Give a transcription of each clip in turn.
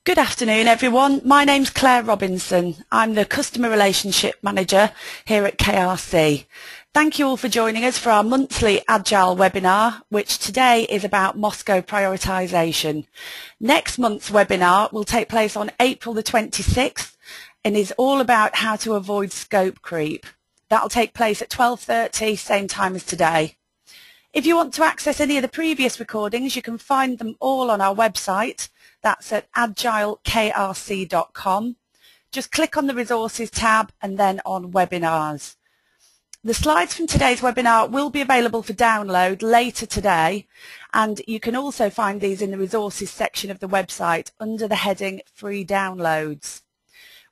Good afternoon, everyone. My name's Claire Robinson. I'm the Customer Relationship Manager here at KRC. Thank you all for joining us for our monthly Agile webinar, which today is about MoSCow Prioritization. Next month's webinar will take place on April the 26th and is all about how to avoid scope creep. That'll take place at 12:30, same time as today. If you want to access any of the previous recordings, you can find them all on our website. That's at agileKRC.com. Just click on the Resources tab and then on Webinars. The slides from today's webinar will be available for download later today, and you can also find these in the Resources section of the website under the heading Free Downloads.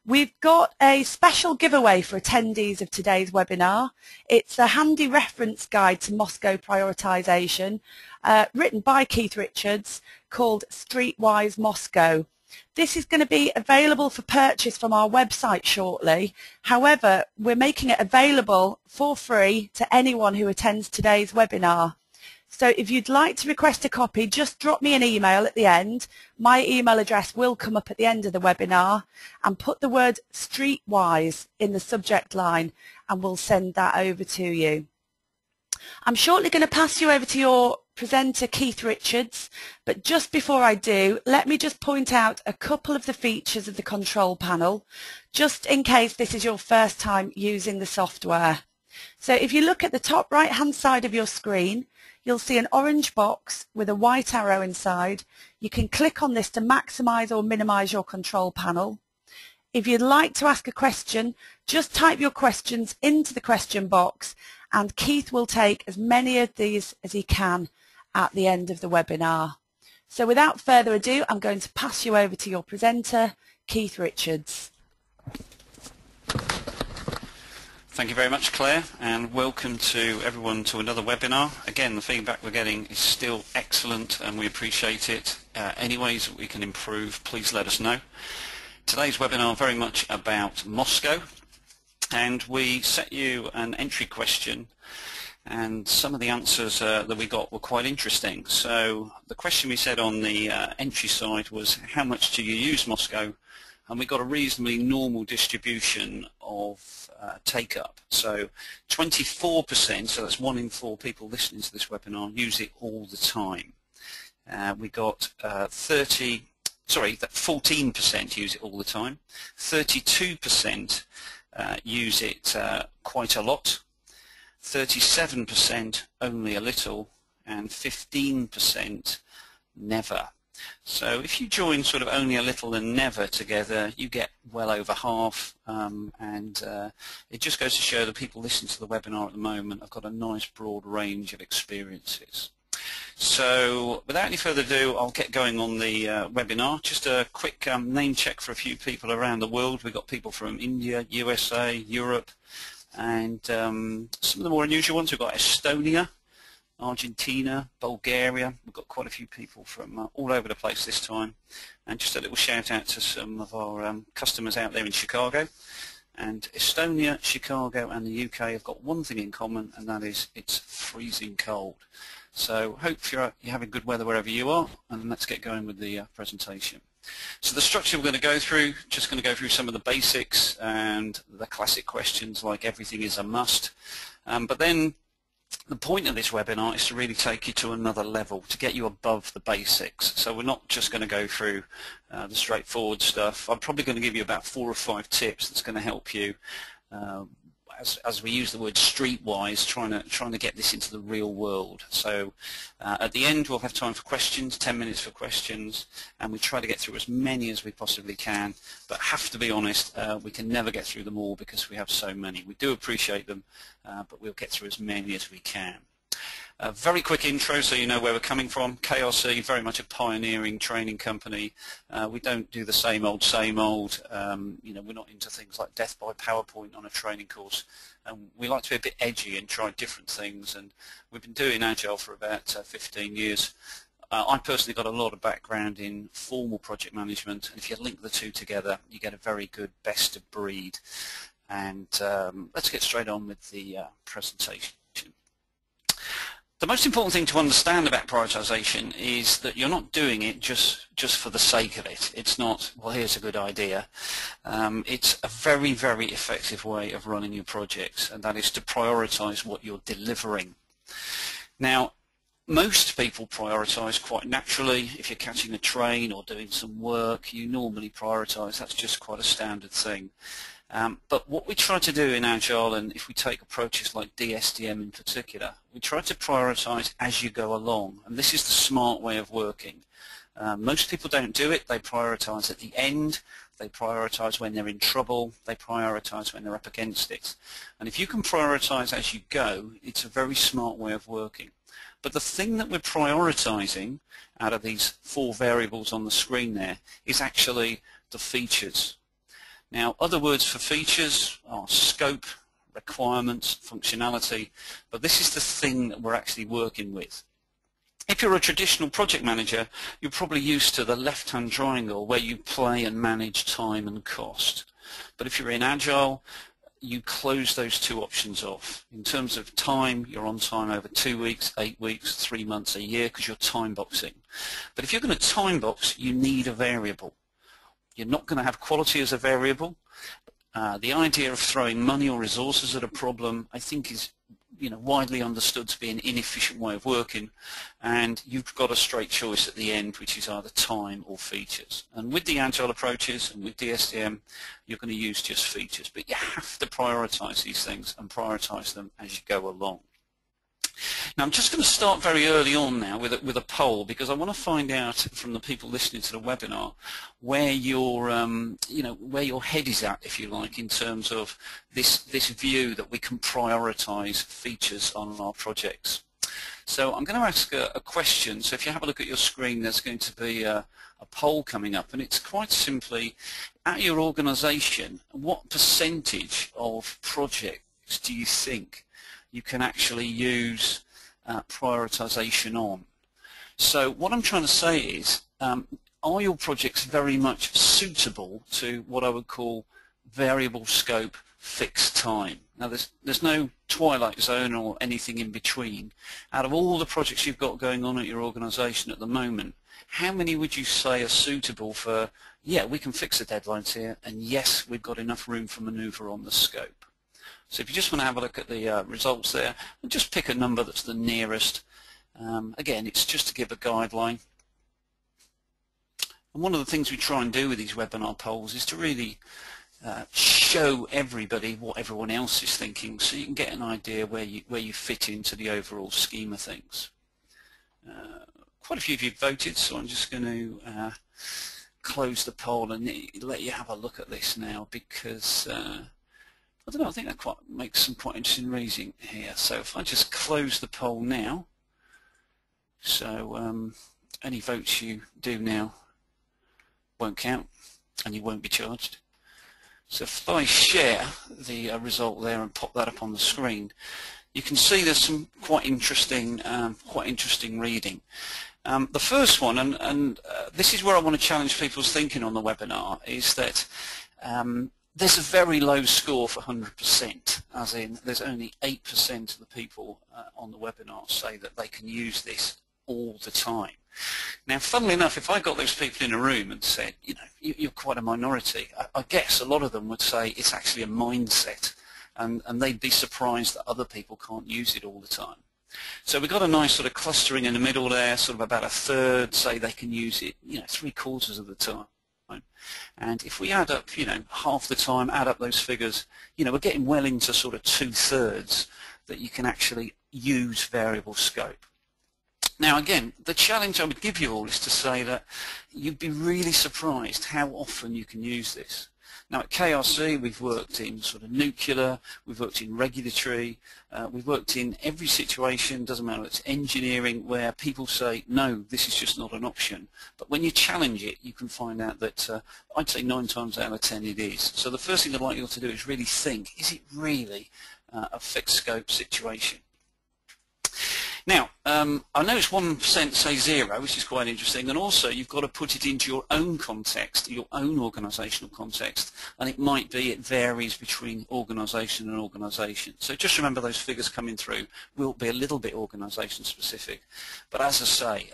We've got a special giveaway for attendees of today's webinar. It's a handy reference guide to MoSCow Prioritization written by Keith Richards called Streetwise MoSCow. This is going to be available for purchase from our website shortly. However, we're making it available for free to anyone who attends today's webinar. So if you'd like to request a copy, just drop me an email at the end. My email address will come up at the end of the webinar, and put the word Streetwise in the subject line and we'll send that over to you. I'm shortly going to pass you over to your presenter, Keith Richards, but just before I do, let me just point out a couple of the features of the control panel, just in case this is your first time using the software. So if you look at the top right hand side of your screen, you'll see an orange box with a white arrow inside. You can click on this to maximize or minimize your control panel. If you'd like to ask a question, just type your questions into the question box, and Keith will take as many of these as he can at the end of the webinar. So without further ado, I'm going to pass you over to your presenter, Keith Richards. Thank you very much, Claire, and welcome to everyone to another webinar. Again, the feedback we're getting is still excellent and we appreciate it. Any ways that we can improve, please let us know. Today's webinar very much about MoSCow, and we set you an entry question, and some of the answers that we got were quite interesting. So the question we said on the entry side was, how much do you use MoSCow? And we got a reasonably normal distribution of take-up. So 24%, so that's 1 in 4 people listening to this webinar, use it all the time. We got 14% use it all the time, 32% use it quite a lot, 37% only a little, and 15% never. So if you join sort of only a little and never together, you get well over half, and it just goes to show that people listening to the webinar at the moment have got a nice broad range of experiences. So without any further ado, I'll get going on the webinar. Just a quick name check for a few people around the world. We've got people from India, USA, Europe, and some of the more unusual ones. We've got Estonia, Argentina, Bulgaria. We've got quite a few people from all over the place this time. And just a little shout out to some of our customers out there in Chicago. And Estonia, Chicago and the UK have got one thing in common, and that is it's freezing cold. So hope you're having good weather wherever you are, and let's get going with the presentation. So the structure we're going to go through, just going to go through some of the basics and the classic questions like everything is a must. But then the point of this webinar is to really take you to another level, to get you above the basics. So we're not just going to go through the straightforward stuff. I'm probably going to give you about 4 or 5 tips that's going to help you, as we use the word streetwise, trying to get this into the real world. So at the end we'll have time for questions, 10 minutes for questions, and we try to get through as many as we possibly can, but have to be honest, we can never get through them all because we have so many. We do appreciate them, but we'll get through as many as we can. A very quick intro so you know where we're coming from. KRC, very much a pioneering training company. We don't do the same old, same old. You know, we're not into things like death by PowerPoint on a training course. We like to be a bit edgy and try different things, and we've been doing Agile for about 15 years. I personally got a lot of background in formal project management, and if you link the two together, you get a very good best of breed. And let's get straight on with the presentation. The most important thing to understand about prioritization is that you're not doing it just for the sake of it. It's not, well, here's a good idea. It's a very, very effective way of running your projects, and that is to prioritize what you're delivering. Now, most people prioritize quite naturally. If you're catching a train or doing some work, you normally prioritize. That's just quite a standard thing. But what we try to do in Agile, and if we take approaches like DSDM in particular, we try to prioritize as you go along, and this is the smart way of working. Most people don't do it. They prioritize at the end, they prioritize when they're in trouble, they prioritize when they're up against it. And if you can prioritize as you go, it's a very smart way of working. But the thing that we're prioritizing out of these 4 variables on the screen there is actually the features. Now, other words for features are scope, requirements, functionality, but this is the thing that we're actually working with. If you're a traditional project manager, you're probably used to the left-hand triangle where you play and manage time and cost. But if you're in Agile, you close those 2 options off. In terms of time, you're on time over 2 weeks, 8 weeks, 3 months, a year, because you're time boxing. But if you're going to time box, you need a variable. You're not going to have quality as a variable. The idea of throwing money or resources at a problem, I think, is widely understood to be an inefficient way of working, and you've got a straight choice at the end, which is either time or features. And with the Agile approaches and with DSDM, you're going to use just features, but you have to prioritize these things and prioritize them as you go along. Now, I'm just going to start very early on now with a poll, because I want to find out from the people listening to the webinar where your where your head is at, if you like, in terms of this view that we can prioritize features on our projects. So I'm going to ask a question. So if you have a look at your screen, there's going to be a poll coming up, and it's quite simply, at your organization, what percentage of projects do you think you can actually use prioritization on? So what I'm trying to say is, are your projects very much suitable to what I would call variable scope, fixed time? Now, there's no twilight zone or anything in between. Out of all the projects you've got going on at your organization at the moment, how many would you say are suitable for, yeah, we can fix the deadlines here, and yes, we've got enough room for maneuver on the scope? So if you just want to have a look at the results there, and just pick a number that's the nearest. Again, it's just to give a guideline. And one of the things we try and do with these webinar polls is to really show everybody what everyone else is thinking, so you can get an idea where you fit into the overall scheme of things. Quite a few of you voted, so I'm just going to close the poll and let you have a look at this now, because I don't know, I think that makes some quite interesting reading here. So if I just close the poll now, so any votes you do now won't count and you won't be charged. So if I share the result there and pop that up on the screen, you can see there's some quite interesting reading. The first one, and this is where I want to challenge people's thinking on the webinar, is that there's a very low score for 100%, as in there's only 8% of the people on the webinar say that they can use this all the time. Now, funnily enough, if I got those people in a room and said, you're quite a minority, I guess a lot of them would say it's actually a mindset, and they'd be surprised that other people can't use it all the time. So we've got a nice sort of clustering in the middle there, sort of about a third say they can use it, 3/4 of the time. And if we add up, half the time, add up those figures, we're getting well into sort of 2/3 that you can actually use variable scope. Now, again, the challenge I would give you all is to say that you'd be really surprised how often you can use this. Now, at KRC, we've worked in sort of nuclear, we've worked in regulatory, we've worked in every situation, doesn't matter, it's engineering, where people say, no, this is just not an option. But when you challenge it, you can find out that I'd say 9 times out of 10 it is. So the first thing I'd like you all to do is really think, is it really a fixed scope situation? Now, I know it's 1% say 0, which is quite interesting, and also you've got to put it into your own context, your own organisational context, and it might be it varies between organisation and organisation. So just remember those figures coming through will be a little bit organisation specific, but as I say,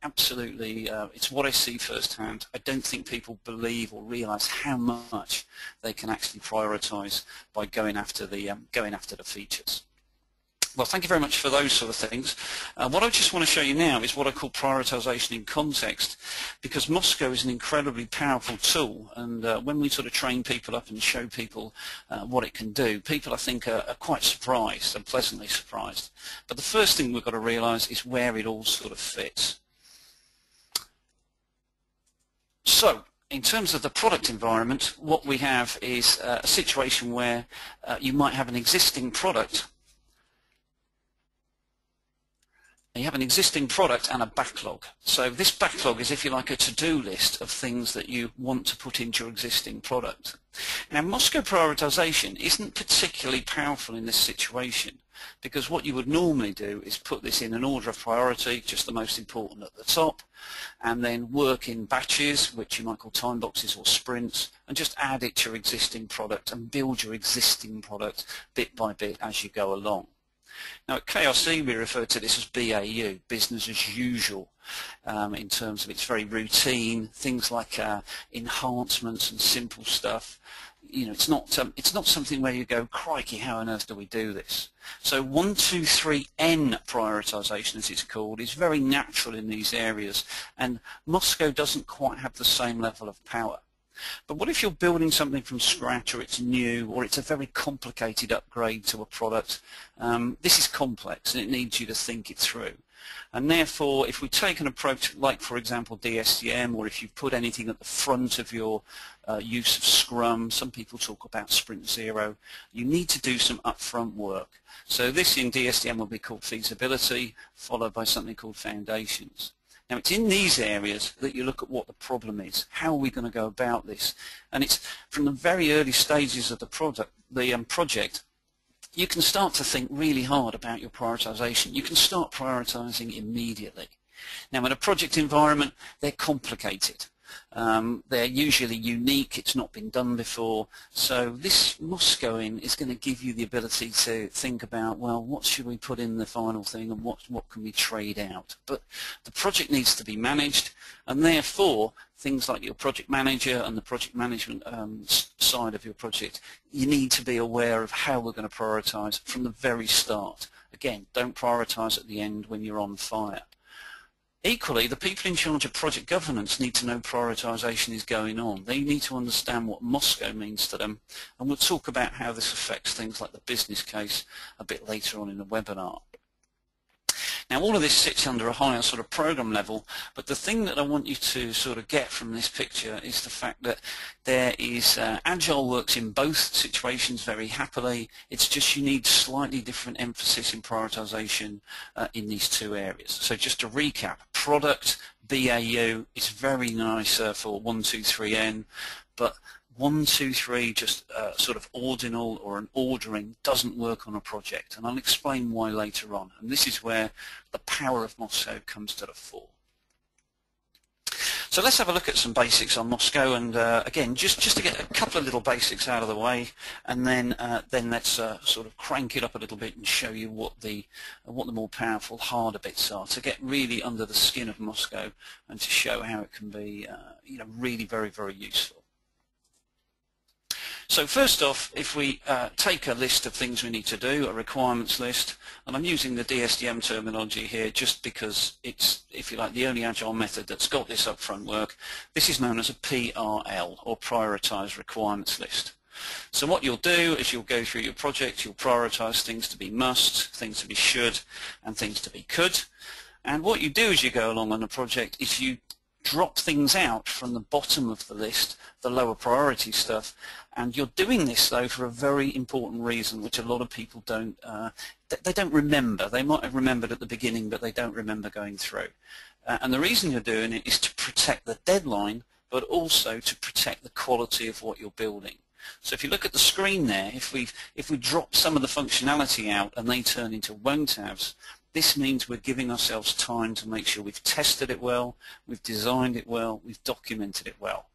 absolutely, it's what I see firsthand. I don't think people believe or realise how much they can actually prioritise by going after the features. Well, thank you very much for those sort of things. What I just want to show you now is what I call prioritization in context, because MoSCow is an incredibly powerful tool, and when we sort of train people up and show people what it can do, people I think are quite surprised and pleasantly surprised. But the first thing we've got to realize is where it all sort of fits. So, in terms of the product environment, what we have is a situation where you might have an existing product. You have an existing product and a backlog. So this backlog is, if you like, a to-do list of things that you want to put into your existing product. Now, MoSCow prioritization isn't particularly powerful in this situation, because what you would normally do is put this in an order of priority, just the most important at the top, and then work in batches, which you might call time boxes or sprints, and just add it to your existing product and build your existing product bit by bit as you go along. Now at KRC we refer to this as BAU, business as usual, in terms of it's very routine, things like enhancements and simple stuff. You know, it's not something where you go, crikey, how on earth do we do this? So 1, 2, 3 N prioritization, as it's called, is very natural in these areas, and MoSCow doesn't quite have the same level of power. But what if you're building something from scratch, or it's new, or it's a very complicated upgrade to a product? This is complex and it needs you to think it through. And therefore, if we take an approach like, for example, DSDM, or if you put anything at the front of your use of Scrum, some people talk about Sprint Zero, you need to do some upfront work. So this in DSDM will be called feasibility, followed by something called foundations. Now it's in these areas that you look at what the problem is. How are we going to go about this? And it's from the very early stages of the project, you can start to think really hard about your prioritization. You can start prioritizing immediately. Now in a project environment, they're complicated. They're usually unique, it's not been done before, so this MoSCow is going to give you the ability to think about, well, what should we put in the final thing and what can we trade out? But the project needs to be managed, and therefore things like your project manager and the project management side of your project, you need to be aware of how we're going to prioritize from the very start. Again, don't prioritize at the end when you're on fire. Equally, the people in charge of project governance need to know prioritization is going on. They need to understand what MoSCow means to them, and we'll talk about how this affects things like the business case a bit later on in the webinar. Now all of this sits under a higher sort of program level, but the thing that I want you to sort of get from this picture is the fact that there is Agile works in both situations very happily. It's just you need slightly different emphasis in prioritization in these two areas. So just to recap, product, BAU is very nice for 1, 2, 3 N, but 1, 2, 3 just sort of ordinal or an ordering doesn't work on a project, and I'll explain why later on. And this is where the power of MoSCow comes to the fore. So let's have a look at some basics on MoSCow, and again, just to get a couple of little basics out of the way, and then let's sort of crank it up a little bit and show you what the more powerful, harder bits are, to get really under the skin of MoSCow and to show how it can be, you know, really very, very useful. So first off, if we take a list of things we need to do, a requirements list, and I'm using the DSDM terminology here just because it's, if you like, the only Agile method that's got this upfront work. This is known as a PRL, or Prioritized Requirements List. So what you'll do is you'll go through your project, you'll prioritize things to be must, things to be should, and things to be could. And what you do as you go along on the project is you drop things out from the bottom of the list, the lower priority stuff, and you're doing this though for a very important reason, which a lot of people don't remember. They might have remembered at the beginning, but they don't remember going through. And the reason you're doing it is to protect the deadline, but also to protect the quality of what you're building. So if you look at the screen there, if we drop some of the functionality out and they turn into won't haves, This means we're giving ourselves time to make sure we've tested it well, we've designed it well, we've documented it well,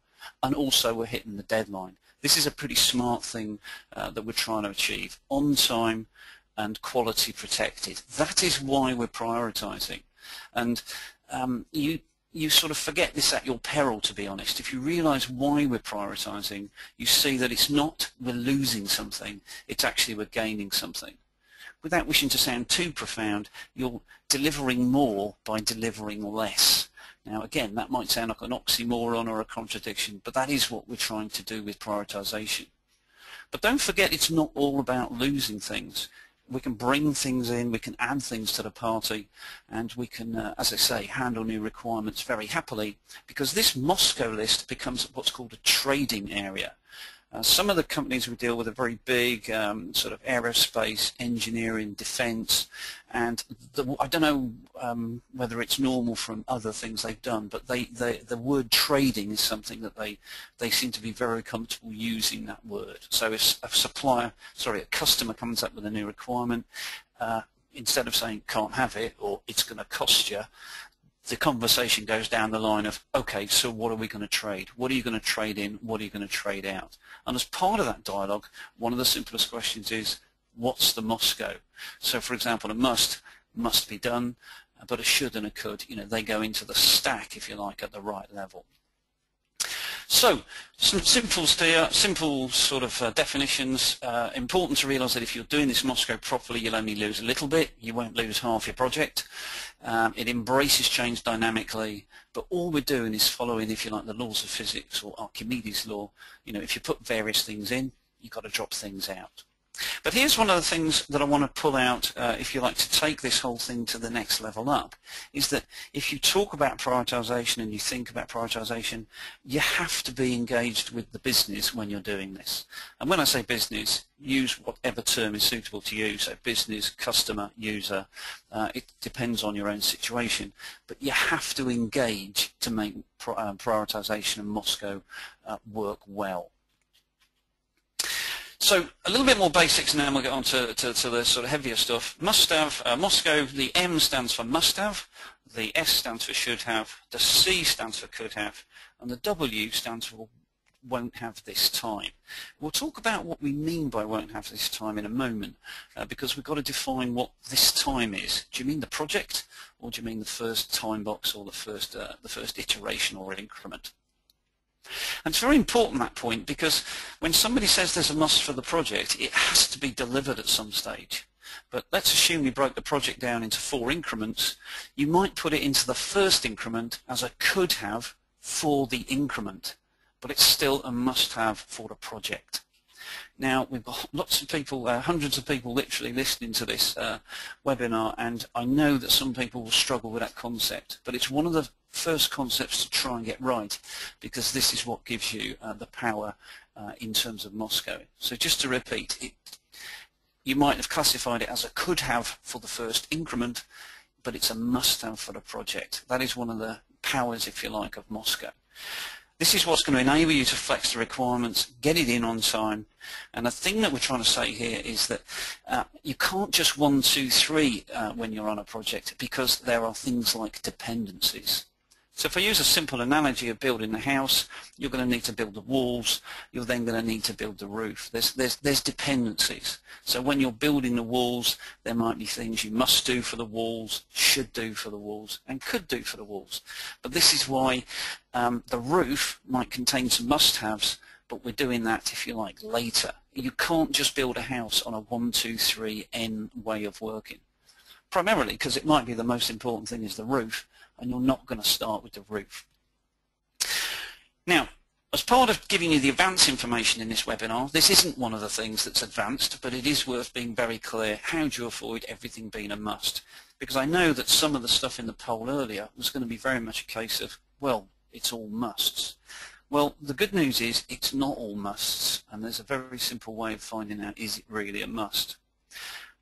and also we're hitting the deadline. This is a pretty smart thing that we're trying to achieve, on time and quality protected. That is why we're prioritizing. And you sort of forget this at your peril, to be honest. If you realize why we're prioritizing, you see that it's not we're losing something, it's actually we're gaining something. Without wishing to sound too profound, you're delivering more by delivering less. Now again, that might sound like an oxymoron or a contradiction, but that is what we're trying to do with prioritization. But don't forget, it's not all about losing things. We can bring things in, we can add things to the party, and we can, as I say, handle new requirements very happily, because this MoSCow list becomes what's called a trading area. Some of the companies we deal with are very big, sort of aerospace, engineering, defense, and I don't know whether it's normal from other things they've done, but the word trading is something that they seem to be very comfortable using that word. So if a customer comes up with a new requirement, instead of saying can't have it or it's going to cost you, the conversation goes down the line of, okay, so what are we going to trade? What are you going to trade in? What are you going to trade out? And as part of that dialogue, one of the simplest questions is, what's the MoSCow? So for example, a must be done, but a should and a could, they go into the stack, if you like, at the right level. So, some simple sort of definitions. Important to realize that if you're doing this MoSCow properly, you'll only lose a little bit. You won't lose half your project. It embraces change dynamically, but all we're doing is following, if you like, the laws of physics or Archimedes' law. If you put various things in, you've got to drop things out. But here's one of the things that I want to pull out, if you like, to take this whole thing to the next level up, is that if you talk about prioritization and you think about prioritization, you have to be engaged with the business when you're doing this. And when I say business, use whatever term is suitable to you, so business, customer, user, it depends on your own situation. But you have to engage to make prioritization and MoSCow work well. So a little bit more basics, and then we'll get on to the sort of heavier stuff. Must have, MoSCow, the M stands for must have, the S stands for should have, the C stands for could have, and the W stands for won't have this time. We'll talk about what we mean by won't have this time in a moment, because we've got to define what this time is. Do you mean the project, or do you mean the first time box, or the first iteration or increment? And it's very important, that point, because when somebody says there's a must for the project, it has to be delivered at some stage. But let's assume you broke the project down into 4 increments. You might put it into the first increment as a could have for the increment, but it's still a must have for the project. Now, we've got lots of people, hundreds of people literally listening to this webinar, and I know that some people will struggle with that concept, but it's one of the first concepts to try and get right, because this is what gives you the power in terms of MoSCow. So just to repeat, you might have classified it as a could have for the first increment, but it's a must have for the project. That is one of the powers, if you like, of MoSCow. This is what's going to enable you to flex the requirements, get it in on time, and the thing that we're trying to say here is that you can't just 1, 2, 3 when you're on a project, because there are things like dependencies. So if I use a simple analogy of building the house, you're going to need to build the walls, you're then going to need to build the roof. There's dependencies. So when you're building the walls, there might be things you must do for the walls, should do for the walls, and could do for the walls. But this is why the roof might contain some must-haves, but we're doing that, if you like, later. You can't just build a house on a 1, 2, 3 N way of working. Primarily because it might be the most important thing is the roof, and you're not going to start with the roof. Now, as part of giving you the advanced information in this webinar, this isn't one of the things that's advanced, but it is worth being very clear how do you avoid everything being a must. Because I know that some of the stuff in the poll earlier was going to be very much a case of, well, it's all musts. Well, the good news is it's not all musts, and there's a very simple way of finding out, is it really a must?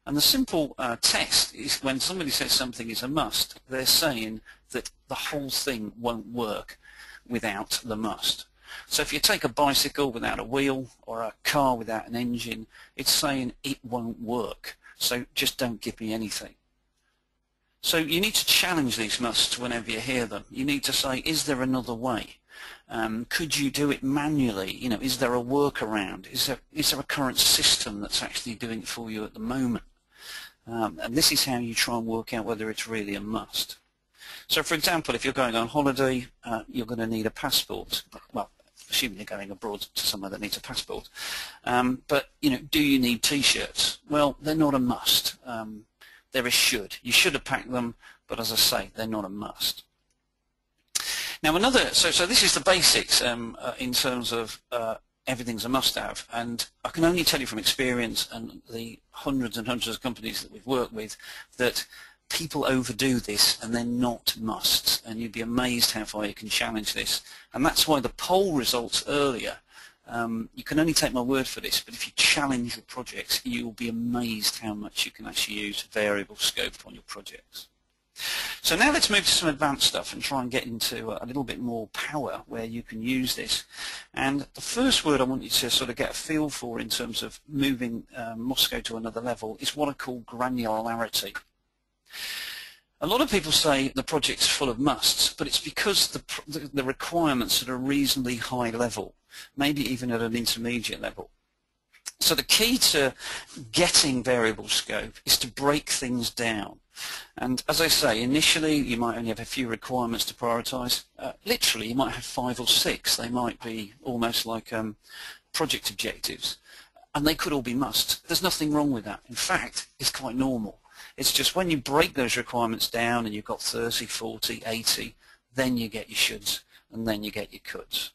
And the simple test is when somebody says something is a must, they're saying that the whole thing won't work without the must. So if you take a bicycle without a wheel or a car without an engine, it's saying it won't work. So just don't give me anything. So you need to challenge these musts whenever you hear them. You need to say, is there another way? Could you do it manually? You know, is there a workaround? Is there a current system that's actually doing it for you at the moment? And this is how you try and work out whether it's really a must. So, for example, if you're going on holiday, you're going to need a passport. Well, assuming you're going abroad to somewhere that needs a passport. But, you know, do you need T-shirts? Well, they're not a must. They're a should. You should have packed them, but as I say, they're not a must. Now, so this is the basics in terms of everything's a must-have, and I can only tell you from experience and the hundreds and hundreds of companies that we've worked with that people overdo this and they're not musts, and you'd be amazed how far you can challenge this. And that's why the poll results earlier, you can only take my word for this, but if you challenge your projects, you'll be amazed how much you can actually use variable scope on your projects. So now let's move to some advanced stuff and try and get into a little bit more power where you can use this. And the first word I want you to sort of get a feel for in terms of moving MoSCow to another level is what I call granularity. A lot of people say the project's full of musts, but it's because the requirements are at a reasonably high level, maybe even at an intermediate level. So the key to getting variable scope is to break things down. And as I say, initially you might only have a few requirements to prioritize. Literally you might have 5 or 6. They might be almost like project objectives, and they could all be musts. There's nothing wrong with that. In fact, it's quite normal. It's just when you break those requirements down and you've got 30, 40, 80, then you get your shoulds and then you get your coulds.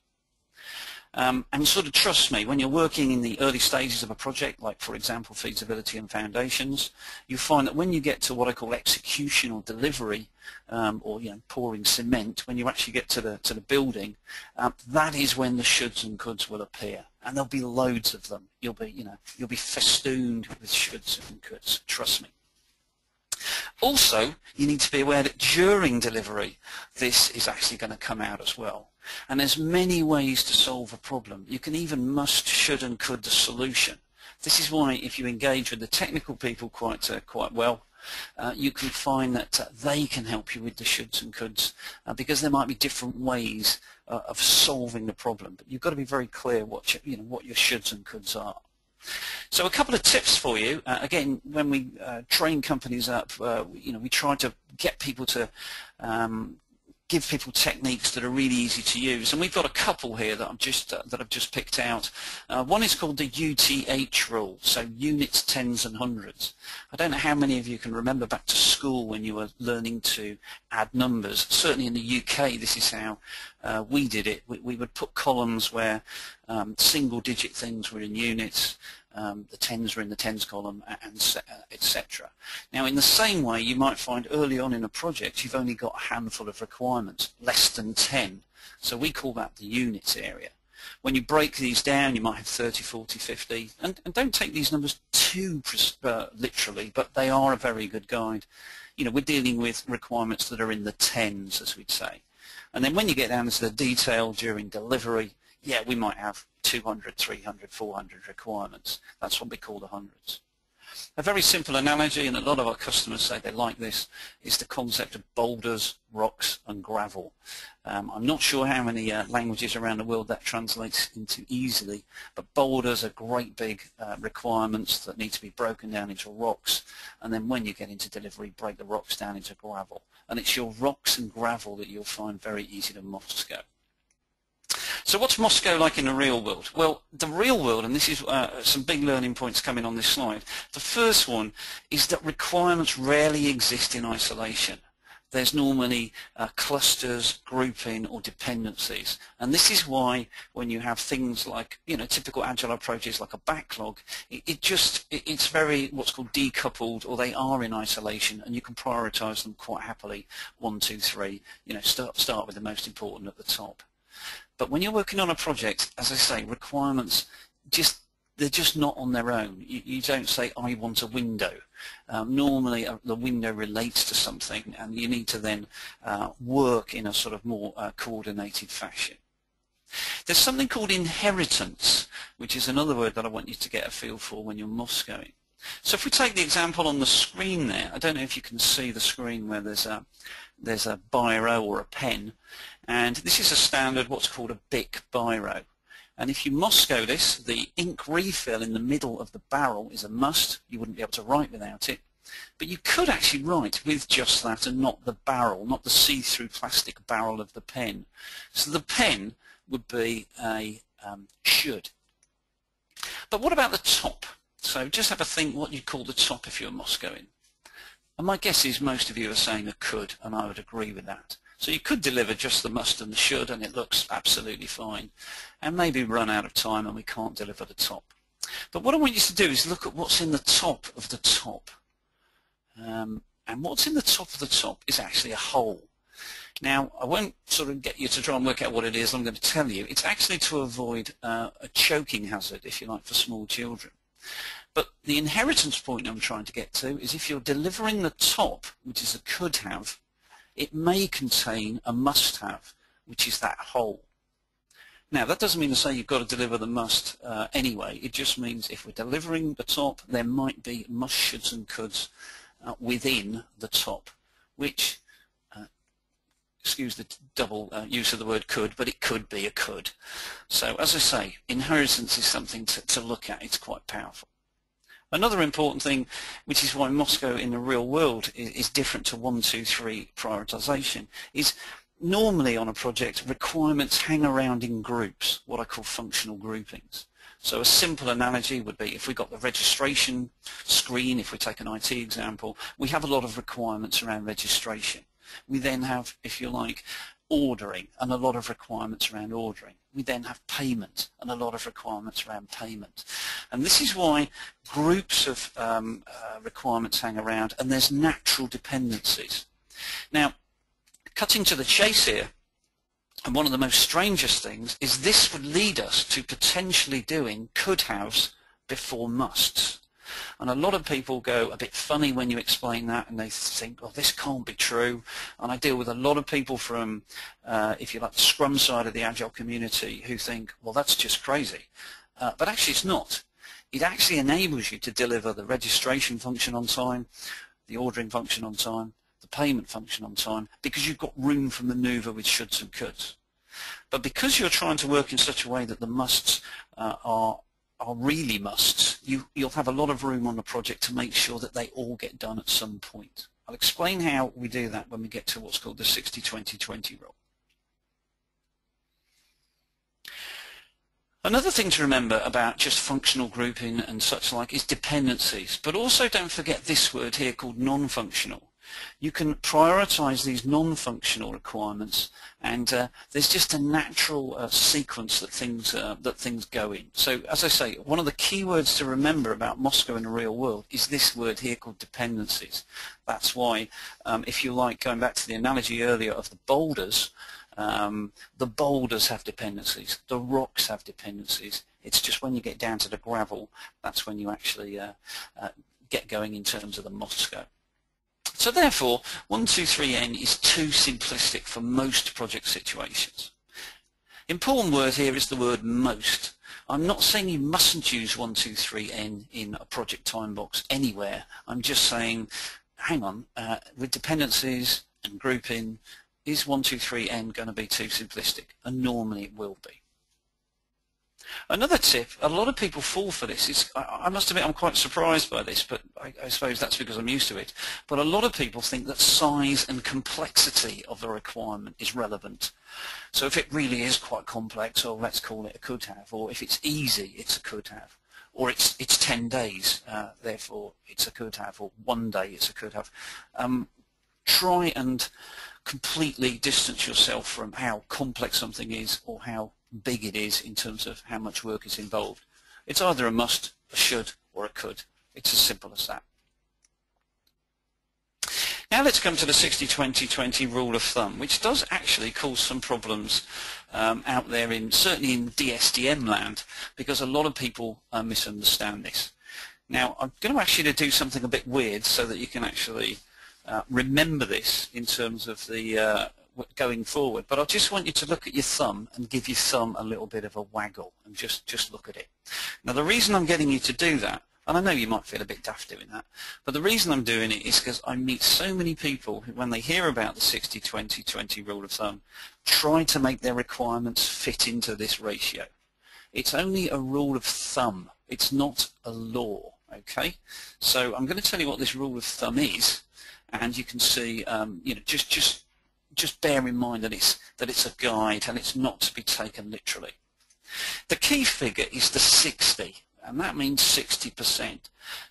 And sort of trust me, when you're working in the early stages of a project, like for example feasibility and foundations, you find that when you get to what I call execution or delivery, or pouring cement, when you actually get to the building, that is when the shoulds and coulds will appear, and there'll be loads of them. You'll be festooned with shoulds and coulds. Trust me. Also, you need to be aware that during delivery, this is actually going to come out as well. And there's many ways to solve a problem. You can even must, should, and could the solution. This is why if you engage with the technical people quite well, you can find that they can help you with the shoulds and coulds, because there might be different ways of solving the problem. But you've got to be very clear what your shoulds and coulds are. So a couple of tips for you. Again, when we train companies up, we try to get people to give people techniques that are really easy to use, and we've got a couple here that I've just picked out. One is called the UTH rule, so units, tens, and hundreds. I don't know how many of you can remember back to school when you were learning to add numbers. Certainly in the UK, this is how we did it. We would put columns where single-digit things were in units. The tens were in the tens column, and etc. Now, in the same way, you might find early on in a project you've only got a handful of requirements, less than 10. So we call that the units area. When you break these down, you might have 30, 40, 50, and don't take these numbers too literally, but they are a very good guide. We're dealing with requirements that are in the tens, as we'd say. And then when you get down to the detail during delivery, yeah, we might have 200, 300, 400 requirements. That's what we call the hundreds. A very simple analogy, and a lot of our customers say they like this, is the concept of boulders, rocks, and gravel. I'm not sure how many languages around the world that translates into easily, but boulders are great big requirements that need to be broken down into rocks, and then when you get into delivery, break the rocks down into gravel. And it's your rocks and gravel that you'll find very easy to MoSCow. So what's MoSCow like in the real world? Well, the real world, and this is some big learning points coming on this slide. The first one is that requirements rarely exist in isolation. There's normally clusters, grouping, or dependencies. And this is why when you have things like, typical agile approaches like a backlog, it's very what's called decoupled, or they are in isolation, and you can prioritize them quite happily. 1, 2, 3, start with the most important at the top. But when you're working on a project, as I say, requirements, they're just not on their own. You don't say, I want a window. Normally the window relates to something, and you need to then work in a sort of more coordinated fashion. There's something called inheritance, which is another word that I want you to get a feel for when you're MoSCOing. So if we take the example on the screen there, I don't know if you can see the screen where there's a biro or a pen, and this is a standard what's called a BIC biro. And if you MoSCow this, the ink refill in the middle of the barrel is a must. You wouldn't be able to write without it. But you could actually write with just that and not the barrel, not the see-through plastic barrel of the pen. So the pen would be a should. But what about the top? So just have a think what you'd call the top if you're MoSCowing. And my guess is most of you are saying a could, and I would agree with that. So you could deliver just the must and the should, and it looks absolutely fine. And maybe run out of time and we can't deliver the top. But what I want you to do is look at what's in the top of the top. And what's in the top of the top is actually a hole. Now, I won't sort of get you to try and work out what it is. I'm going to tell you. It's actually to avoid a choking hazard, if you like, for small children. But the inheritance point I'm trying to get to is if you're delivering the top, which is a could have, it may contain a must have, which is that hole. Now, that doesn't mean to say you've got to deliver the must anyway. It just means if we're delivering the top, there might be must, shoulds and coulds within the top, which, excuse the double use of the word could, but it could be a could. So, as I say, inheritance is something to look at. It's quite powerful. Another important thing, which is why MoSCow in the real world is different to 1, 2, 3 prioritization, is normally on a project requirements hang around in groups, what I call functional groupings. So a simple analogy would be if we got the registration screen, if we take an IT example, we have a lot of requirements around registration. We then have, if you like, ordering and a lot of requirements around ordering. We then have payment and a lot of requirements around payment. And this is why groups of requirements hang around, and there's natural dependencies. Now, cutting to the chase here, and one of the most strangest things is this would lead us to potentially doing could-haves before musts. And a lot of people go a bit funny when you explain that, and they think, oh, this can't be true. And I deal with a lot of people from, if you like, the Scrum side of the Agile community who think, well, that's just crazy. But actually it's not. It actually enables you to deliver the registration function on time, the ordering function on time, the payment function on time, because you've got room for maneuver with shoulds and coulds. But because you're trying to work in such a way that the musts are really musts, you'll have a lot of room on the project to make sure that they all get done at some point. I'll explain how we do that when we get to what's called the 60-20-20 rule. Another thing to remember about just functional grouping and such like is dependencies, but also don't forget this word here called non-functional. You can prioritize these non-functional requirements, and there's just a natural sequence that things go in. So, as I say, one of the key words to remember about MoSCow in the real world is this word here called dependencies. That's why, if you like, going back to the analogy earlier of the boulders have dependencies, the rocks have dependencies. It's just when you get down to the gravel, that's when you actually get going in terms of the MoSCow. So therefore, 1, 2, 3N is too simplistic for most project situations. Important word here is the word most. I'm not saying you mustn't use 1, 2, 3N in a project time box anywhere. I'm just saying, hang on, with dependencies and grouping, is 1, 2, 3N going to be too simplistic? And normally it will be. Another tip, a lot of people fall for this. I must admit I'm quite surprised by this, but I suppose that's because I'm used to it. But a lot of people think that size and complexity of the requirement is relevant. So if it really is quite complex, or let's call it a could have, or if it's easy, it's a could have, or it's 10 days, therefore it's a could have, or 1 day it's a could have. Try and completely distance yourself from how complex something is or how big it is in terms of how much work is involved. It's either a must, a should, or a could. It's as simple as that. Now let's come to the 60-20-20 rule of thumb, which does actually cause some problems out there, certainly in DSDM land, because a lot of people misunderstand this. Now I'm going to ask you to do something a bit weird so that you can actually remember this in terms of the going forward, but I just want you to look at your thumb and give your thumb a little bit of a waggle and just look at it. Now the reason I'm getting you to do that, And I know you might feel a bit daft doing that, but the reason I'm doing it is because I meet so many people who, when they hear about the 60-20-20 rule of thumb, try to make their requirements fit into this ratio. It's only a rule of thumb. It's not a law, okay? So I'm going to tell you what this rule of thumb is, and you can see, you know, just bear in mind that it's a guide and it's not to be taken literally. The key figure is the 60. And that means 60%.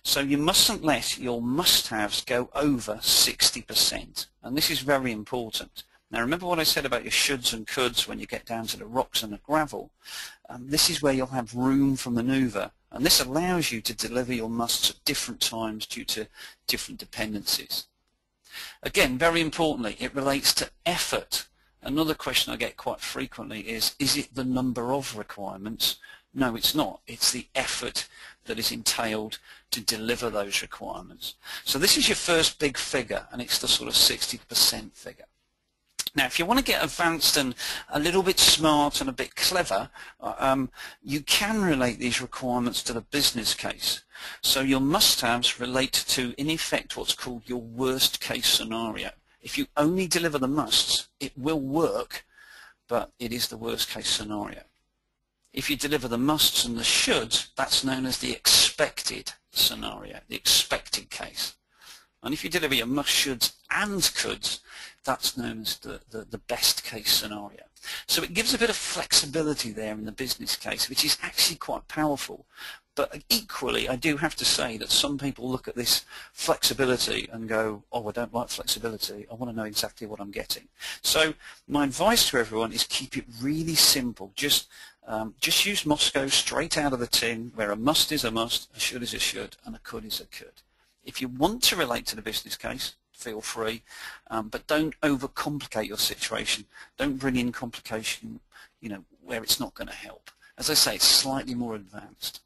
So you mustn't let your must-haves go over 60%. And this is very important. Now remember what I said about your shoulds and coulds when you get down to the rocks and the gravel. This is where you'll have room for manoeuvre. And this allows you to deliver your musts at different times due to different dependencies. Again, very importantly, it relates to effort. Another question I get quite frequently is it the number of requirements? No, it's not. It's the effort that is entailed to deliver those requirements. So this is your first big figure, and it's the sort of 60% figure. Now, if you want to get advanced and a little bit smart and a bit clever, you can relate these requirements to the business case. So your must-haves relate to, in effect, what's called your worst-case scenario. If you only deliver the musts, it will work, but it is the worst-case scenario. If you deliver the musts and the shoulds, that's known as the expected scenario, the expected case. And if you deliver your must, shoulds and coulds, that's known as the best case scenario. So it gives a bit of flexibility there in the business case, which is actually quite powerful. But equally, I do have to say that some people look at this flexibility and go, oh, I don't like flexibility. I want to know exactly what I'm getting. So my advice to everyone is keep it really simple. Just use MoSCow straight out of the tin, where a must is a must, a should is a should, and a could is a could. If you want to relate to the business case, feel free, but don't overcomplicate your situation. Don't bring in complication, you know, where it's not going to help. As I say, it's slightly more advanced.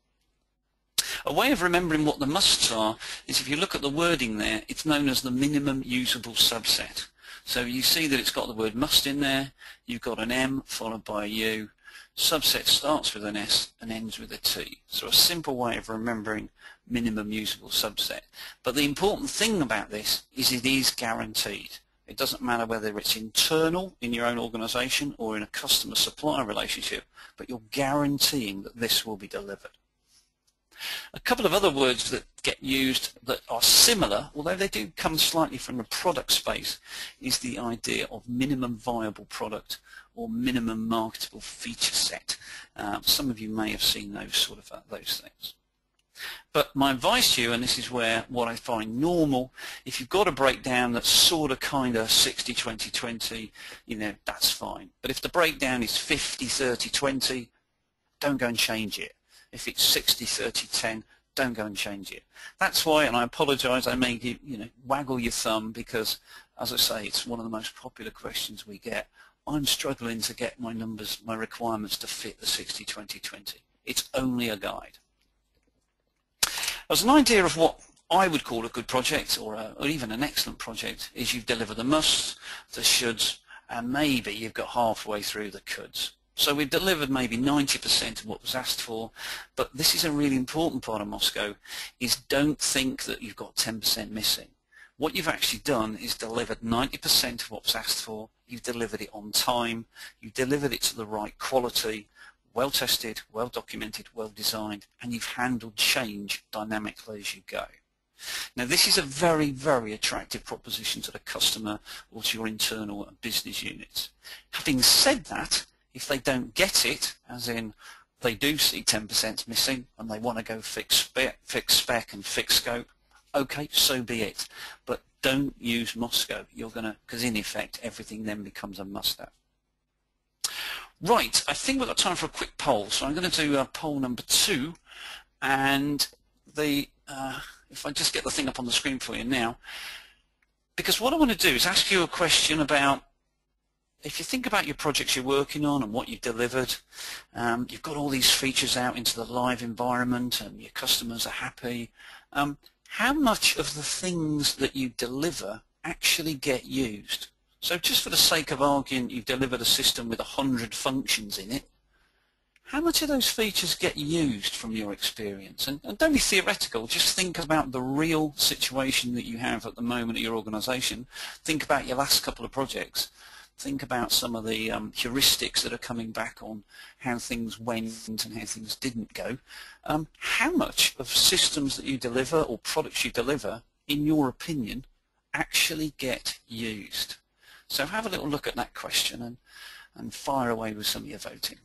A way of remembering what the musts are is, if you look at the wording there, it's known as the minimum usable subset. So you see that it's got the word must in there, you've got an M followed by a U, subset starts with an S and ends with a T. So a simple way of remembering minimum usable subset. But the important thing about this is it is guaranteed. It doesn't matter whether it's internal in your own organization or in a customer-supplier relationship, but you're guaranteeing that this will be delivered. A couple of other words that get used that are similar, although they do come slightly from the product space, is the idea of minimum viable product or minimum marketable feature set. Some of you may have seen those things. But my advice to you, and this is where what I find normal, if you've got a breakdown that's sort of kind of 60-20-20, you know, that's fine. But if the breakdown is 50-30-20, don't go and change it. If it's 60-30-10, don't go and change it. That's why, and I apologize, I may give, you know, waggle your thumb, because, as I say, it's one of the most popular questions we get. I'm struggling to get my numbers, my requirements to fit the 60-20-20. It's only a guide. As an idea of what I would call a good project, or even an excellent project, is you've delivered the musts, the shoulds, and maybe you've got halfway through the coulds. So we've delivered maybe 90% of what was asked for, but this is a really important part of MoSCow, is don't think that you've got 10% missing. What you've actually done is delivered 90% of what was asked for, you've delivered it on time, you've delivered it to the right quality, well tested, well documented, well designed, and you've handled change dynamically as you go. Now this is a very, very attractive proposition to the customer or to your internal business units. Having said that, if they don't get it, as in they do see 10% missing and they want to go fix spec and fix scope, okay, so be it. But don't use MoSCow. You're going to, because in effect everything then becomes a must-have. Right, I think we've got time for a quick poll, so I'm going to do poll number 2, and if I just get the thing up on the screen for you now, because what I want to do is ask you a question about, if you think about your projects you're working on and what you've delivered, you've got all these features out into the live environment and your customers are happy, how much of the things that you deliver actually get used? So just for the sake of arguing, you've delivered a system with 100 functions in it. how much of those features get used from your experience? And don't be theoretical, just think about the real situation that you have at the moment at your organization. Think about your last couple of projects. Think about some of the heuristics that are coming back on how things went and how things didn't go. How much of systems that you deliver or products you deliver, in your opinion, actually get used? So have a little look at that question and fire away with some of your voting.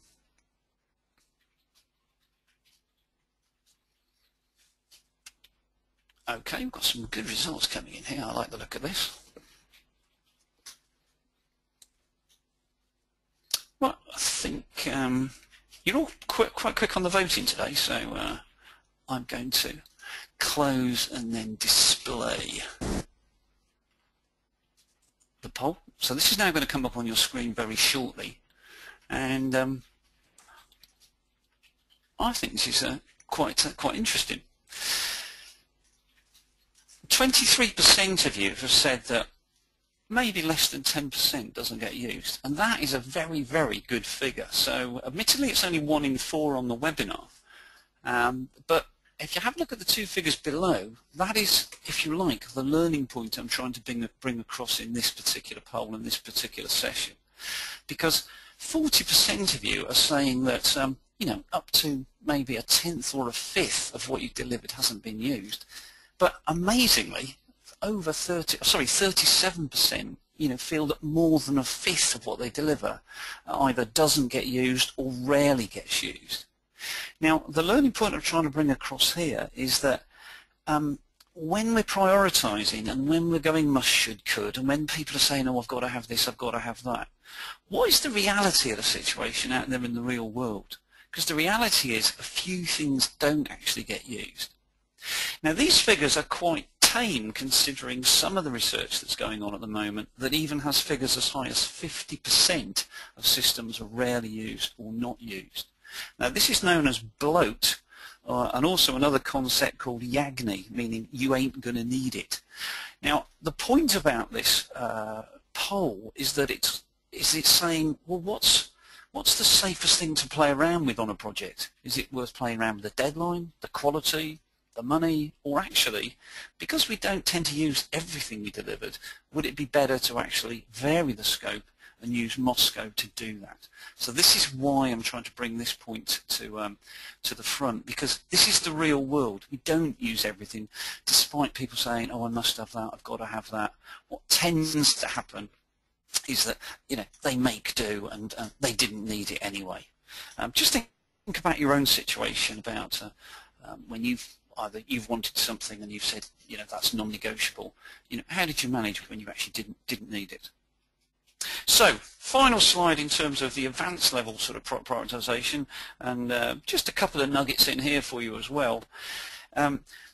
Okay, we've got some good results coming in here. I like the look of this. Well, I think you're all quite quick on the voting today, so I'm going to close and then display the poll. So this is now going to come up on your screen very shortly, and I think this is quite interesting. 23% of you have said that maybe less than 10% doesn't get used, and that is a very, very good figure. So admittedly it's only 1 in 4 on the webinar, but if you have a look at the 2 figures below, that is, if you like, the learning point I'm trying to bring across in this particular poll and this particular session. Because 40% of you are saying that you know, up to maybe 1/10 or 1/5 of what you delivered hasn't been used. But amazingly, over 37%, you know, feel that more than 1/5 of what they deliver either doesn't get used or rarely gets used. Now, the learning point I'm trying to bring across here is that when we're prioritizing and when we're going must, should, could, and when people are saying, oh, I've got to have this, I've got to have that, what is the reality of the situation out there in the real world? Because the reality is a few things don't actually get used. Now, these figures are quite tame considering some of the research that's going on at the moment that even has figures as high as 50% of systems are rarely used or not used. Now, this is known as bloat, and also another concept called YAGNI, meaning you ain't going to need it. Now, the point about this poll is that it's saying, well, what's the safest thing to play around with on a project? Is it worth playing around with the deadline, the quality, the money, or actually, because we don't tend to use everything we delivered, would it be better to actually vary the scope and use MoSCow to do that? So this is why I'm trying to bring this point to the front, because this is the real world. We don't use everything, despite people saying, oh, I must have that, I've got to have that. What tends to happen is that, you know, they make do and they didn't need it anyway. Just think about your own situation about when either you've wanted something and you've said, you know, that's non-negotiable. You know, how did you manage when you actually didn't need it? So, final slide in terms of the advanced level sort of prioritization, and just a couple of nuggets in here for you as well.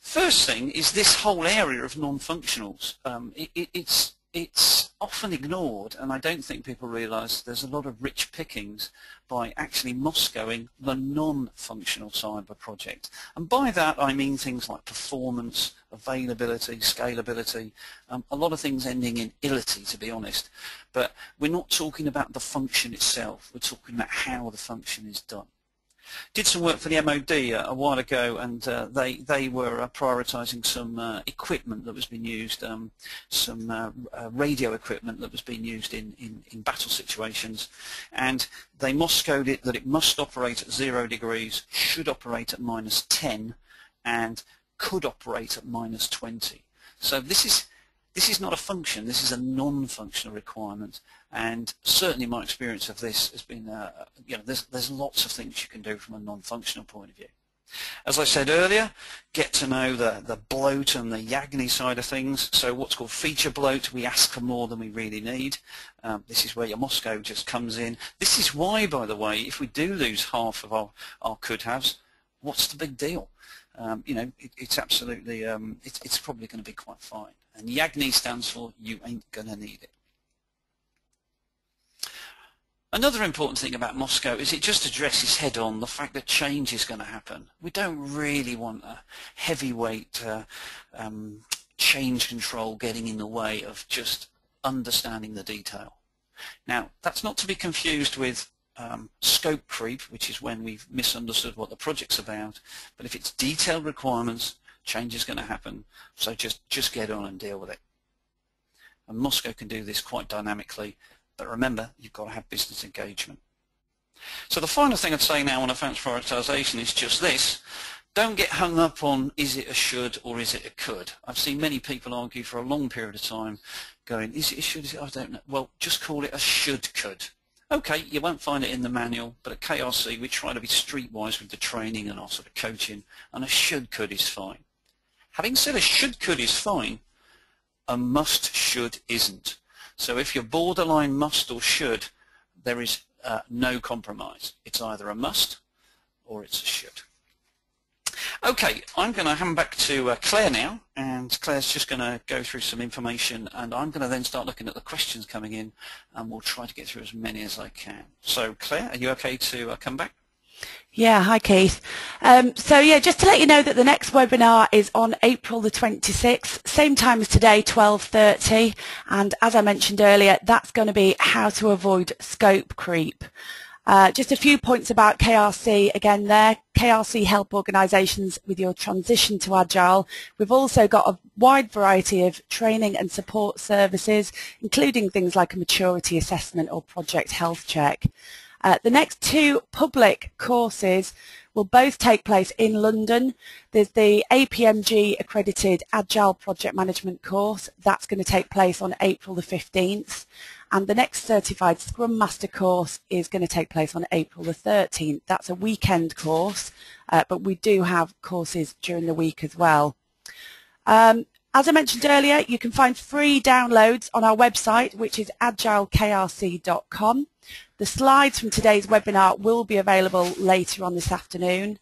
First thing is this whole area of non-functionals. It's often ignored, and I don't think people realize there's a lot of rich pickings by actually MoSCowing the non-functional side of a project. And by that I mean things like performance, availability, scalability, a lot of things ending in ility, to be honest. But we're not talking about the function itself, we're talking about how the function is done. Did some work for the MOD a while ago, and they were prioritizing some equipment that was being used, some radio equipment that was being used in battle situations, and they MoSCowed it that it must operate at 0 degrees, should operate at -10, and could operate at -20. So this is not a function, this is a non-functional requirement, and certainly my experience of this has been, you know, there's lots of things you can do from a non-functional point of view. As I said earlier, get to know the bloat and the YAGNI side of things. So what's called feature bloat, we ask for more than we really need. This is where your MoSCow just comes in. This is why, by the way, if we do lose half of our could-haves, what's the big deal? You know, it's absolutely, it's probably going to be quite fine. And YAGNI stands for you ain't going to need it. Another important thing about MoSCow is it just addresses head-on the fact that change is going to happen. We don't really want a heavyweight change control getting in the way of just understanding the detail. Now, that's not to be confused with scope creep, which is when we've misunderstood what the project's about, but if it's detailed requirements, change is going to happen, so just get on and deal with it. And MoSCow can do this quite dynamically, but remember, you've got to have business engagement. So the final thing I'd say now on advanced prioritization is just this: don't get hung up on is it a should or is it a could. I've seen many people argue for a long period of time going, is it a should, is it, I don't know. Well, just call it a should-could. Okay, you won't find it in the manual, but at KRC we try to be streetwise with the training and our sort of coaching, and a should-could is fine. Having said a should-could is fine, a must-should isn't. So if you're borderline must or should, there is no compromise. It's either a must or it's a should. Okay, I'm going to hand back to Claire now, and Claire's just going to go through some information, and I'm going to then start looking at the questions coming in, and we'll try to get through as many as I can. So Claire, are you okay to come back? Yeah, hi Keith. So yeah, just to let you know that the next webinar is on April the 26th, same time as today, 12:30, and as I mentioned earlier, that's going to be how to avoid scope creep. Just a few points about KRC again there. KRC help organisations with your transition to Agile. We've also got a wide variety of training and support services, including things like a maturity assessment or project health check. The next two public courses will both take place in London. There's the APMG accredited Agile Project Management course. That's going to take place on April the 15th. And the next certified Scrum Master course is going to take place on April the 13th. That's a weekend course, but we do have courses during the week as well. As I mentioned earlier, you can find free downloads on our website, which is agileKRC.com. The slides from today's webinar will be available later on this afternoon.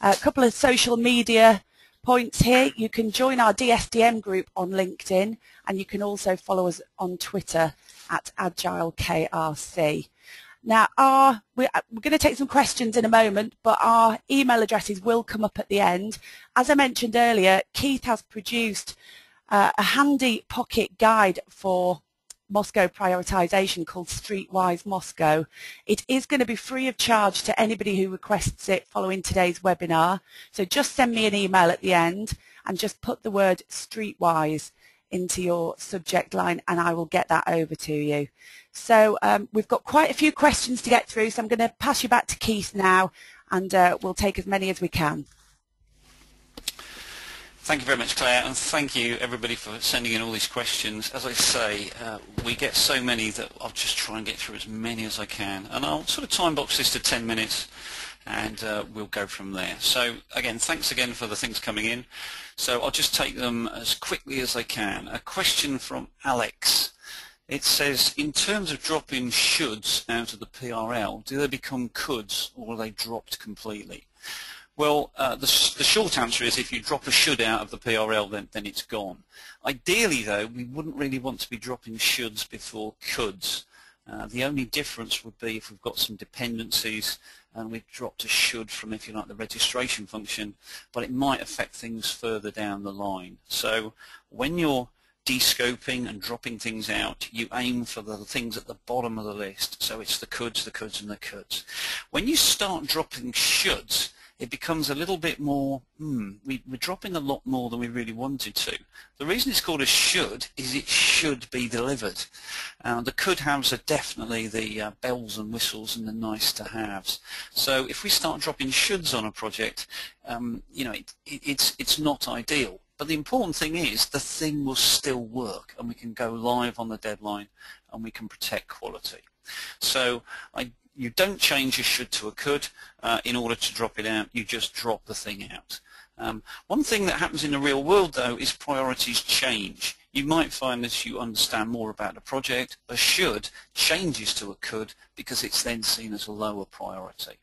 A couple of social media points here. You can join our DSDM group on LinkedIn, and you can also follow us on Twitter at agileKRC. Now, we're going to take some questions in a moment, but our email addresses will come up at the end. As I mentioned earlier, Keith has produced a handy pocket guide for MoSCow prioritization called Streetwise MoSCow. It is going to be free of charge to anybody who requests it following today's webinar. So just send me an email at the end and just put the word Streetwise into your subject line and I will get that over to you. So we've got quite a few questions to get through, so I'm going to pass you back to Keith now, and we'll take as many as we can. Thank you very much, Claire, and thank you everybody for sending in all these questions. As I say, we get so many that I'll just try and get through as many as I can, and I'll sort of time box this to 10 minutes and we'll go from there. So again, thanks again for the things coming in. So I'll just take them as quickly as I can. A question from Alex. It says, in terms of dropping shoulds out of the PRL, do they become coulds or are they dropped completely? Well, the short answer is if you drop a should out of the PRL, then it's gone. Ideally, though, we wouldn't really want to be dropping shoulds before coulds. The only difference would be if we've got some dependencies and we've dropped a should from, if you like, the registration function, but it might affect things further down the line. So when you're de-scoping and dropping things out, you aim for the things at the bottom of the list. So it's the coulds, and the coulds. When you start dropping shoulds, it becomes a little bit more, we're dropping a lot more than we really wanted to. The reason it's called a should is it should be delivered. The could haves are definitely the bells and whistles and the nice to haves. So if we start dropping shoulds on a project, you know, it's not ideal. But the important thing is the thing will still work and we can go live on the deadline and we can protect quality. So you don't change a should to a could in order to drop it out, you just drop the thing out. One thing that happens in the real world, though, is priorities change. You might find as you understand more about the project, a should changes to a could because it's then seen as a lower priority.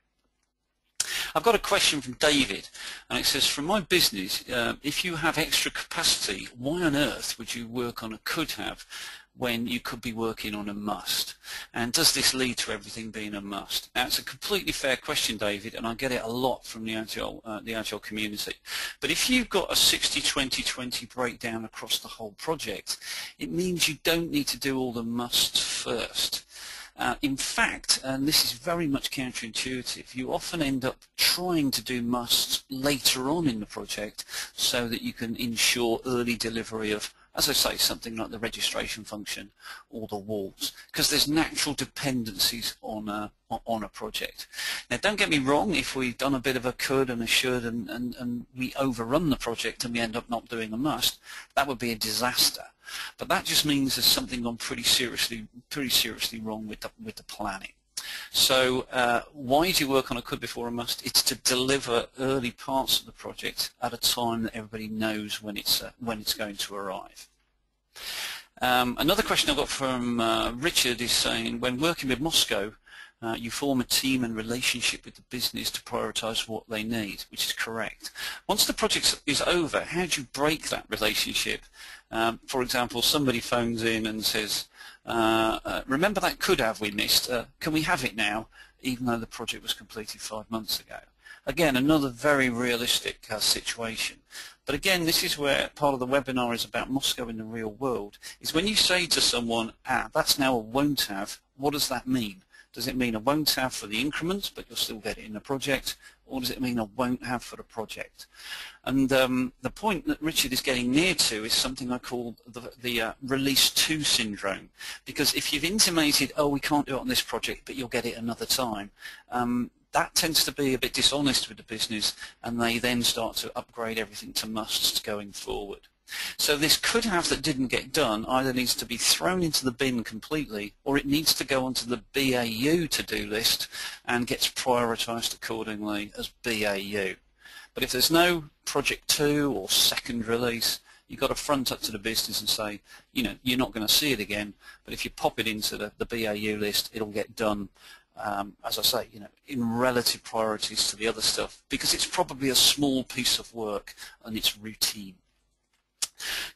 I've got a question from David, and it says, from my business, if you have extra capacity, why on earth would you work on a could have when you could be working on a must? And does this lead to everything being a must? Now, it's a completely fair question, David, and I get it a lot from the Agile community. But if you've got a 60-20-20 breakdown across the whole project, it means you don't need to do all the musts first. In fact, and this is very much counterintuitive, you often end up trying to do musts later on in the project so that you can ensure early delivery of, as I say, something like the registration function or the walls, because there's natural dependencies on a project. Now, don't get me wrong, if we've done a bit of a could and a should and we overrun the project and we end up not doing a must, that would be a disaster. But that just means there's something gone pretty seriously wrong with the planning. So why do you work on a could before a must? It's to deliver early parts of the project at a time that everybody knows when it's going to arrive. Another question I got from Richard is saying, when working with MoSCow, you form a team and relationship with the business to prioritise what they need, which is correct. Once the project is over, how do you break that relationship? For example, somebody phones in and says, remember that could have we missed, can we have it now, even though the project was completed 5 months ago? Again, another very realistic situation. But again, this is where part of the webinar is about MoSCow in the real world, is when you say to someone, that's now a won't have, what does that mean? Does it mean a won't have for the increments, but you'll still get it in the project, or does it mean a won't have for the project? And the point that Richard is getting near to is something I call the release 2 syndrome, because if you've intimated, oh, we can't do it on this project, but you'll get it another time, that tends to be a bit dishonest with the business, and they then start to upgrade everything to musts going forward. So this could have that didn't get done either needs to be thrown into the bin completely, or it needs to go onto the BAU to-do list and gets prioritised accordingly as BAU. But if there's no project 2 or second release, you've got to front up to the business and say, you know, you're not going to see it again, but if you pop it into the BAU list, it'll get done, as I say, you know, in relative priorities to the other stuff, because it's probably a small piece of work and it's routine.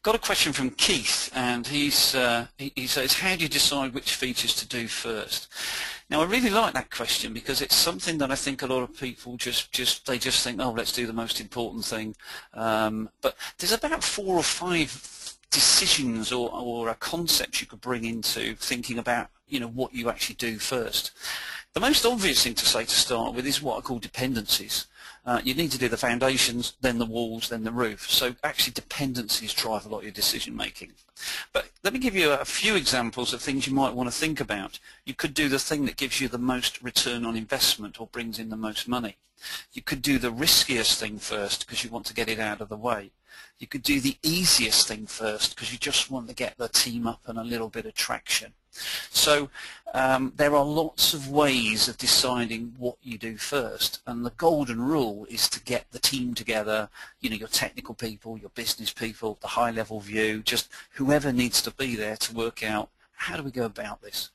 Got a question from Keith, and he says, how do you decide which features to do first? Now, I really like that question because it's something that I think a lot of people just think, oh, let's do the most important thing. But there's about 4 or 5 decisions or concepts you could bring into thinking about, you know, what you actually do first. The most obvious thing to say to start with is what I call dependencies. You need to do the foundations, then the walls, then the roof. So actually dependencies drive a lot of your decision making. But let me give you a few examples of things you might want to think about. You could do the thing that gives you the most return on investment or brings in the most money. You could do the riskiest thing first because you want to get it out of the way. You could do the easiest thing first because you just want to get the team up and a little bit of traction. So there are lots of ways of deciding what you do first, and the golden rule is to get the team together, you know, your technical people, your business people, the high-level view, just whoever needs to be there to work out how do we go about this.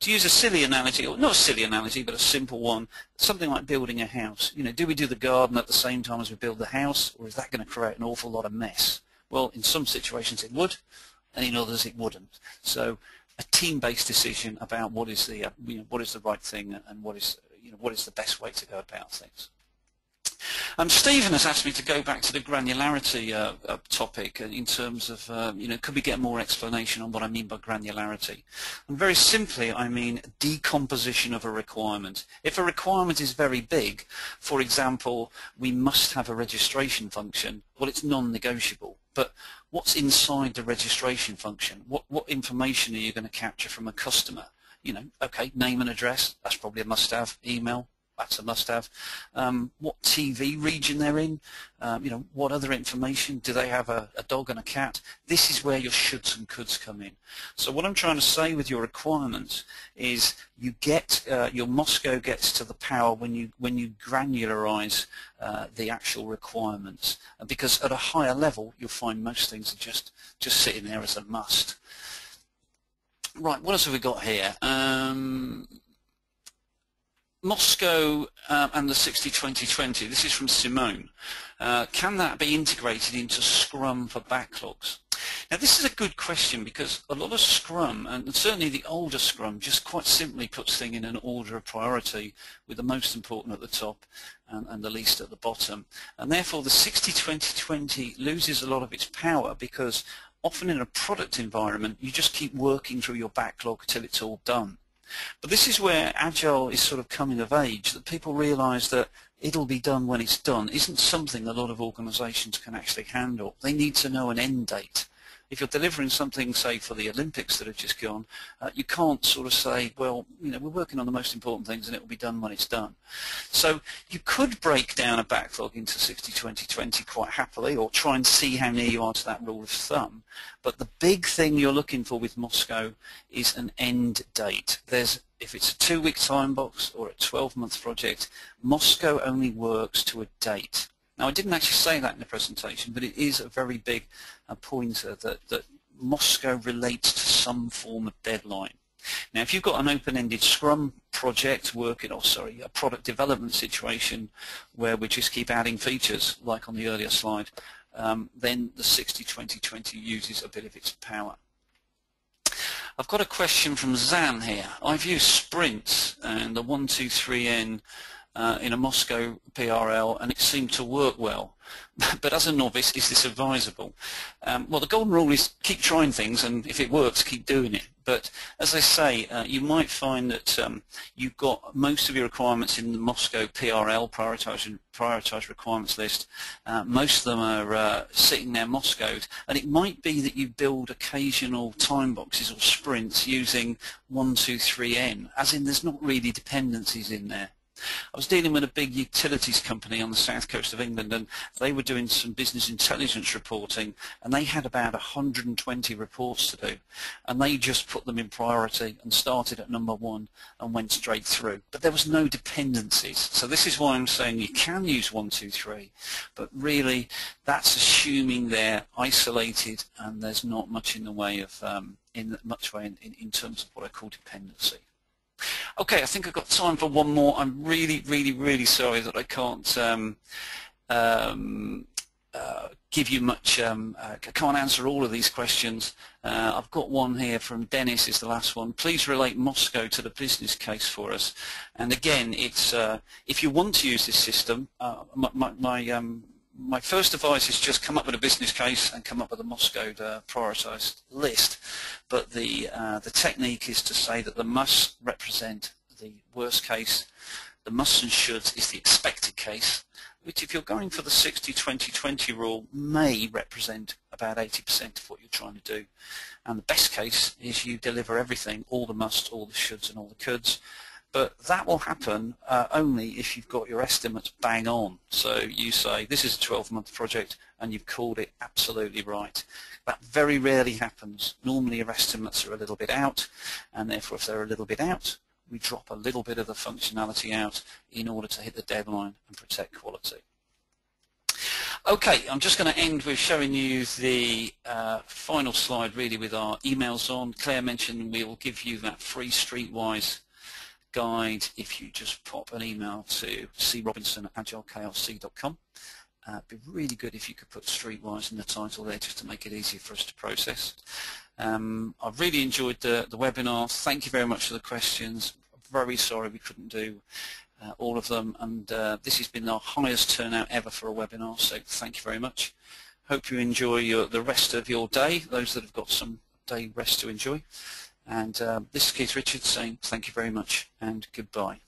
To use a silly analogy, or not a silly analogy, but a simple one, something like building a house. You know, do we do the garden at the same time as we build the house, or is that going to create an awful lot of mess? Well, in some situations it would, and in others it wouldn't. So a team-based decision about what is the what is the right thing and what is the best way to go about things. Stephen has asked me to go back to the granularity topic in terms of could we get more explanation on what I mean by granularity? And very simply, I mean decomposition of a requirement. If a requirement is very big, for example, we must have a registration function, well, it's non-negotiable. But what's inside the registration function? What information are you going to capture from a customer? You know, okay, name and address, that's probably a must-have. Email, that's a must-have. What TV region they're in, what other information, do they have a dog and a cat? This is where your shoulds and coulds come in. So what I'm trying to say with your requirements is you get, your MoSCow gets to the power when you granularize the actual requirements, because at a higher level you'll find most things are just sitting there as a must. Right, what else have we got here? MoSCow and the 60-20-20, this is from Simone. Can that be integrated into Scrum for backlogs? Now this is a good question because a lot of Scrum, and certainly the older Scrum, just quite simply puts things in an order of priority with the most important at the top and the least at the bottom. And therefore the 60-20-20 loses a lot of its power because often in a product environment you just keep working through your backlog till it's all done. But this is where Agile is sort of coming of age, that people realise that it'll be done when it's done isn't something a lot of organisations can actually handle. They need to know an end date. If you're delivering something, say, for the Olympics that have just gone, you can't sort of say, well, you know, we're working on the most important things and it will be done when it's done. So you could break down a backlog into 60-20-20 quite happily, or try and see how near you are to that rule of thumb. But the big thing you're looking for with MoSCow is an end date. If it's a 2-week time box or a 12-month project, MoSCow only works to a date. Now, I didn't actually say that in the presentation, but it is a very big pointer that MoSCow relates to some form of deadline. Now, if you've got an open-ended Scrum project working, a product development situation where we just keep adding features, like on the earlier slide, then the 60-20-20 uses a bit of its power. I've got a question from Zan here. I've used sprints and the 1-2-3N in a MoSCow PRL, and it seemed to work well. But as a novice, is this advisable? Well, the golden rule is keep trying things, and if it works, keep doing it. But as I say, you might find that you've got most of your requirements in the MoSCow PRL, Prioritized Requirements List. Most of them are sitting there MoSCO'd, and it might be that you build occasional time boxes or sprints using 1-2-3N, as in there's not really dependencies in there. I was dealing with a big utilities company on the south coast of England, and they were doing some business intelligence reporting, and they had about 120 reports to do, and they just put them in priority and started at number 1 and went straight through. But there was no dependencies. So this is why I'm saying you can use 1-2-3, but really that's assuming they're isolated and there's not much in the way of in terms of what I call dependency. Okay, I think I've got time for one more. I'm really sorry that I can't give you much, I can't answer all of these questions. I've got one here from Dennis, is the last one. Please relate MoSCow to the business case for us. And again, it's if you want to use this system, my first advice is just come up with a business case and come up with a MoSCow prioritized list. But the technique is to say that the must represent the worst case, the musts and shoulds is the expected case, which if you're going for the 60-20-20 rule may represent about 80% of what you're trying to do. And the best case is you deliver everything, all the musts, all the shoulds and all the coulds. But that will happen only if you've got your estimates bang on. So you say this is a 12-month project and you've called it absolutely right. That very rarely happens. Normally your estimates are a little bit out, and therefore if they're a little bit out, we drop a little bit of the functionality out in order to hit the deadline and protect quality. Okay, I'm just going to end with showing you the final slide really with our emails on. Claire mentioned we will give you that free Streetwise guide if you just pop an email to crobinson@agileKRC.com. It'd be really good if you could put Streetwise in the title there just to make it easier for us to process. I've really enjoyed the webinar. Thank you very much for the questions. I'm very sorry we couldn't do all of them, and this has been our highest turnout ever for a webinar, so thank you very much. Hope you enjoy the rest of your day, those that have got some day rest to enjoy. And this is Keith Richards saying thank you very much and goodbye.